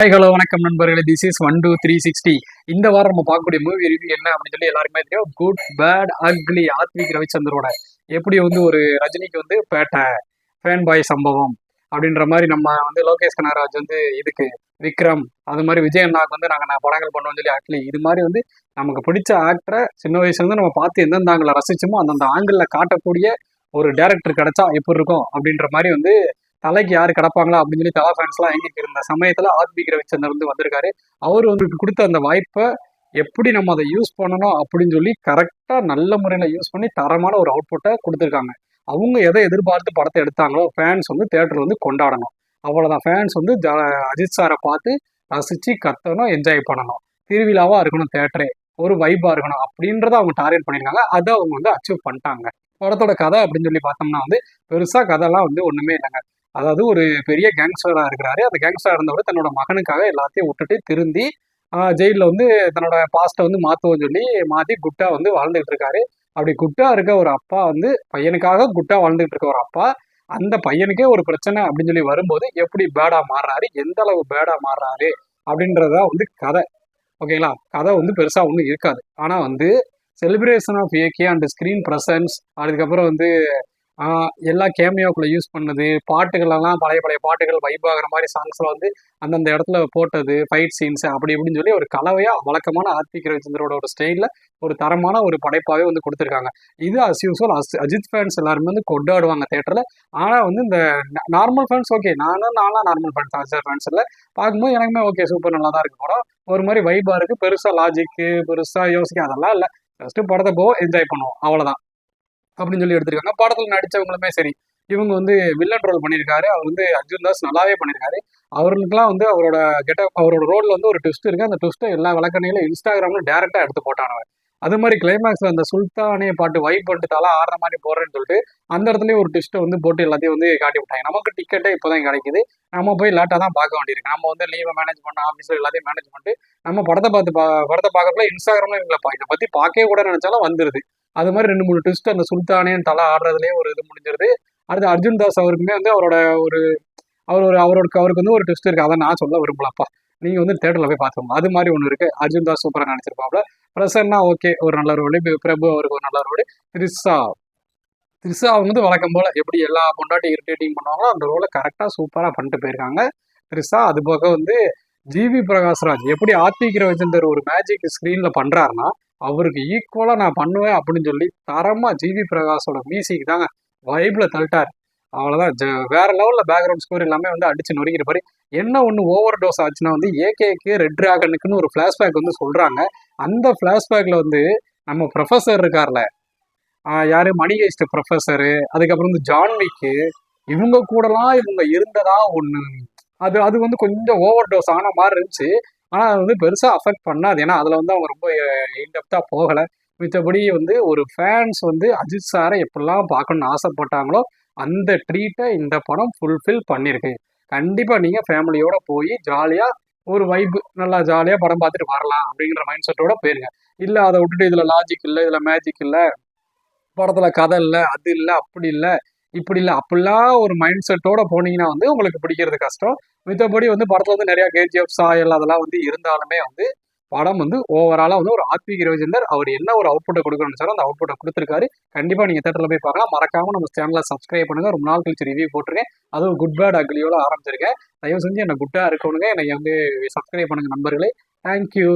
Hi hello வணக்கம் நண்பர்களே. This is 12360. இந்த வாரம் நம்ம பார்க்கக்கூடிய மூவி ரிவ்யூ என்ன அப்படின்னு சொல்லி எல்லாருக்குமே தெரியும். Good bad ugly. ஆத்விக் ரவிச்சந்திரோட எப்படி வந்து ஒரு ரஜினிக்கு வந்து பேட்டை ஃபேன் பாய் சம்பவம் அப்படின்ற மாதிரி நம்ம வந்து லோகேஷ் கனகராஜ் வந்து இதுக்கு விக்ரம், அது மாதிரி விஜய் அண்ணாவுக்கு வந்து நாங்கள் படங்கள் பண்ணோம்னு சொல்லி அட்லி, இது மாதிரி வந்து நமக்கு பிடிச்ச ஆக்டரை சின்ன வயசுலேருந்து நம்ம பார்த்து எந்தெந்த ஆங்கிள் ரசிச்சோமோ அந்தந்த ஆங்கிளில் காட்டக்கூடிய ஒரு டேரக்டர் கிடைச்சா எப்படி இருக்கும் அப்படின்ற மாதிரி வந்து தலைக்கு யாரு கிடப்பாங்களா அப்படின்னு சொல்லி தலா ஃபேன்ஸ்லாம் எங்கிட்டு இருந்த சமயத்துல ஆத்விக் ரவிச்சந்தர் வந்து வந்திருக்காரு. அவர் வந்து கொடுத்த அந்த வாய்ப்பை எப்படி நம்ம அதை யூஸ் பண்ணணும் அப்படின்னு சொல்லி கரெக்டா நல்ல முறையில யூஸ் பண்ணி தரமான ஒரு அவுட்புட்டை கொடுத்துருக்காங்க. அவங்க எதை எதிர்பார்த்து படத்தை எடுத்தாங்களோ ஃபேன்ஸ் வந்து தேட்டர் வந்து கொண்டாடணும். அவ்வளவுதான். ஃபேன்ஸ் வந்து அஜித் சாரை பார்த்து ரசிச்சு கத்தணும், என்ஜாய் பண்ணணும், திருவிழாவா இருக்கணும், தேட்டரே ஒரு வைப்பா இருக்கணும் அப்படின்றத அவங்க டார்கெட் பண்ணியிருக்காங்க. அதை அவங்க வந்து அச்சீவ் பண்ணிட்டாங்க. படத்தோட கதை அப்படின்னு சொல்லி பார்த்தோம்னா வந்து பெருசா கதைலாம் வந்து ஒண்ணுமே இல்லைங்க. அதாவது ஒரு பெரிய கேங்ஸ்டரா இருக்கிறாரு. அந்த கேங்ஸ்டரா இருந்தவர் தன்னோட மகனுக்காக எல்லாத்தையும் விட்டுட்டு திருந்தி ஜெயிலில் வந்து தன்னோட பாஸ்ட்டை வந்து மாற்றுவோம்னு சொல்லி மாற்றி குட்டா வந்து வாழ்ந்துகிட்டு இருக்காரு. அப்படி குட்டா இருக்க ஒரு அப்பா வந்து பையனுக்காக குட்டா வாழ்ந்துகிட்டு இருக்க ஒரு அப்பா, அந்த பையனுக்கே ஒரு பிரச்சனை அப்படின்னு சொல்லி வரும்போது எப்படி பேடா மாறுறாரு, எந்த அளவு பேடா மாறுறாரு அப்படின்றதா வந்து கதை. ஓகேங்களா? கதை வந்து பெருசா ஒன்றும் இருக்காது. ஆனா வந்து celebration of AK and screen presence, அதுக்கப்புறம் வந்து எல்லா கேமியோக்குள்ள யூஸ் பண்ணது, பாட்டுகளெல்லாம் பழைய பழைய பாட்டுகள் வைப் ஆகிற மாதிரி சாங்ஸ்ல வந்து அந்தந்த இடத்துல போட்டது, ஃபைட் சீன்ஸ் அப்படி இப்படின்னு சொல்லி ஒரு கலவையா வழக்கமான ஆர்த்திக் ரவிச்சந்திரோட ஒரு ஸ்டைல்ல ஒரு தரமான ஒரு படைப்பாவே வந்து கொடுத்துருக்காங்க. இது அஸ் யூஸ்வல் அஜித் ஃபேன்ஸ் எல்லாருமே வந்து கொண்டாடுவாங்க தேட்டர்ல. ஆனா வந்து இந்த நார்மல் ஃபேன்ஸ் ஓகே, நானும் நார்மல் ஃபேன்ஸ் அஜித் ஃபேன்ஸ் இல்லை, பார்க்கும்போது எனக்குமே ஓகே, சூப்பர், நல்லா தான் இருக்கு படம், ஒரு மாதிரி வைபா இருக்கு, பெருசா லாஜிக்கு பெருசா யோசிக்க அதெல்லாம் இல்லை, ஜஸ்ட் படத்தை போ என்ஜாய் பண்ணுவோம் அவ்வளவுதான் அப்படின்னு சொல்லி எடுத்திருக்காங்க. படத்துல நடிச்சவங்களுமே சரி, இவங்க வந்து வில்லன் ரோல் பண்ணியிருக்காரு. அவர் வந்து அர்ஜுன் தாஸ் நல்லாவே பண்ணியிருக்காரு. அவருக்குலாம் வந்து அவரோட அவரோட ரோல்ல வந்து ஒரு ட்விஸ்ட் இருக்கு. அந்த ட்விஸ்ட்டை எல்லா விளக்கணையிலும் இன்ஸ்டாகிராம்ல டேரக்டா எடுத்து போட்டானவன். அது மாதிரி கிளைமேக்ஸ்ல அந்த சுல்தானே பாட்டு வைப் பண்ணிட்டு தலை ஆடுற மாதிரி போறேன்னு சொல்லிட்டு அந்த இடத்துலயும் ஒரு ட்விஸ்ட்டை வந்து போட்டு எல்லாத்தையும் வந்து காட்டி விட்டாங்க. நமக்கு டிக்கெட்டே இப்போதான் கிடைக்குது, நம்ம போய் லேட்டா தான் பார்க்க வேண்டியிருக்கு. நம்ம வந்து லீவை மேனேஜ் பண்ண ஆஃபீஸில் எல்லாத்தையும் மேனேஜ் பண்ணிட்டு நம்ம படத்தை பார்க்கறதுல இன்ஸ்டாகிராம்ல இவங்களை இதை பத்தி பார்க்கவே கூட நினைச்சாலும் வந்துருது. அது மாதிரி 2 3 ட்விஸ்ட் அந்த சுல்தானேன்னு தலை ஆடுறதுலேயே ஒரு இது முடிஞ்சிருது. அடுத்து அர்ஜுன் தாஸ் அவருக்குமே வந்து அவரோட ஒரு அவருக்கு வந்து ஒரு ட்விஸ்ட் இருக்கு. அதை நான் சொல்ல விரும்பலப்பா, நீங்க வந்து தேட்டர்ல போய் பார்த்துக்கோங்க. அது மாதிரி ஒன்று இருக்கு. அர்ஜுன் தாஸ் சூப்பரா நினைச்சிருப்பாப்ல. பிரசன்னா ஓகே, ஒரு நல்ல ரோடு. பிரபு அவருக்கு ஒரு நல்ல ரோடு. த்ரிஷா த்ரிஷா அவங்க வந்து வழக்கம் போல எப்படி எல்லா பொண்டாட்டி இரிட்டேட்டிங் பண்ணுவாங்களோ அந்த ரோலை கரெக்டா சூப்பரா பண்ணிட்டு போயிருக்காங்க த்ரிஷா. அது போக வந்து ஜிவி பிரகாஷ்ராஜ் எப்படி ஆத்திக்கிற வச்சிருந்த ஒரு மேஜிக் ஸ்கிரீன்ல பண்றாருன்னா அவருக்கு ஈக்குவலா நான் பண்ணுவேன் அப்படின்னு சொல்லி தரமா ஜிவி பிரகாஷோட மியூசிக் தாங்க வைப்ல தள்ளிட்டாரு. அவ்வளவுதான். வேற லெவல்ல பேக்ரவுண்ட் ஸ்கோர் எல்லாமே வந்து அடிச்சு நொறுக்கிற பாரு. என்ன ஒன்று ஓவர் டோஸ் ஆச்சுன்னா வந்து ஏகேக்கு ரெட் டிராகனுக்குன்னு ஒரு ஃபிளாஷ்பேக் வந்து சொல்றாங்க. அந்த ஃபிளாஷ்பேக்ல வந்து நம்ம ப்ரொஃபசர் இருக்கார்ல, யாரு, மணிகேஸ்ட் ப்ரொஃபஸரு, அதுக்கப்புறம் வந்து ஜான்விக்கு, இவங்க கூடலாம் இவங்க இருந்ததா ஒண்ணு. அது அது வந்து கொஞ்சம் ஓவர் டோஸ் ஆன மாதிரி இருந்துச்சு. ஆனா அது வந்து பெருசா அஃபெக்ட் பண்ணாது. ஏன்னா அதுல வந்து அவங்க ரொம்ப இன்டெப்தா போகல. மித்தபடி வந்து ஒரு ஃபேன்ஸ் வந்து அஜித் சாரை எப்படிலாம் பார்க்கணும்னு ஆசைப்பட்டாங்களோ அந்த ட்ரீட்டை இந்த படம் ஃபுல்ஃபில் பண்ணியிருக்கு. கண்டிப்பா நீங்க ஃபேமிலியோட போய் ஜாலியா ஒரு வைப் நல்லா ஜாலியா படம் பார்த்துட்டு வரலாம் அப்படிங்கிற மைண்ட் செட்டோட போயிருங்க. இல்ல அதை விட்டுட்டு இதுல லாஜிக் இல்லை, இதுல மேஜிக் இல்லை, படத்துல கதை இல்லை, அது இல்லை, அப்படி இல்லை, இப்படி இல்லை, அப்படிலாம் ஒரு மைண்ட் செட்டோட போனீங்கன்னா வந்து உங்களுக்கு பிடிக்கிறது கஷ்டம். மித்தபடி வந்து படத்துல வந்து நிறைய கேஜிஎஃப் சாயல் அதெல்லாம் வந்து இருந்தாலுமே வந்து படம் வந்து ஓவராலா வந்து ஒரு ஆத்மீக ரவிச்சந்தர் அவர் என்ன ஒரு அவுட்புட்டை கொடுக்கணும்னு சார் அந்த அவுட்புட்டை கொடுத்துருக்காரு. கண்டிப்பா நீங்க தேட்டர்ல போய் பார்க்கலாம். மறக்காம நம்ம சேனலை சப்ஸ்கிரைப் பண்ணுங்க. ரொம்ப நாள் கழிச்சு ரிவ்யூ போட்டிருக்கேன், அதுவும் குட் பேட் அக்லியோட ஆரம்பிச்சிருக்கேன். தயவு செஞ்சு என்ன குட்டா இருக்கணுங்க என்னை வந்து சப்ஸ்கிரைப் பண்ணுங்க நண்பர்களே. தேங்க்யூ.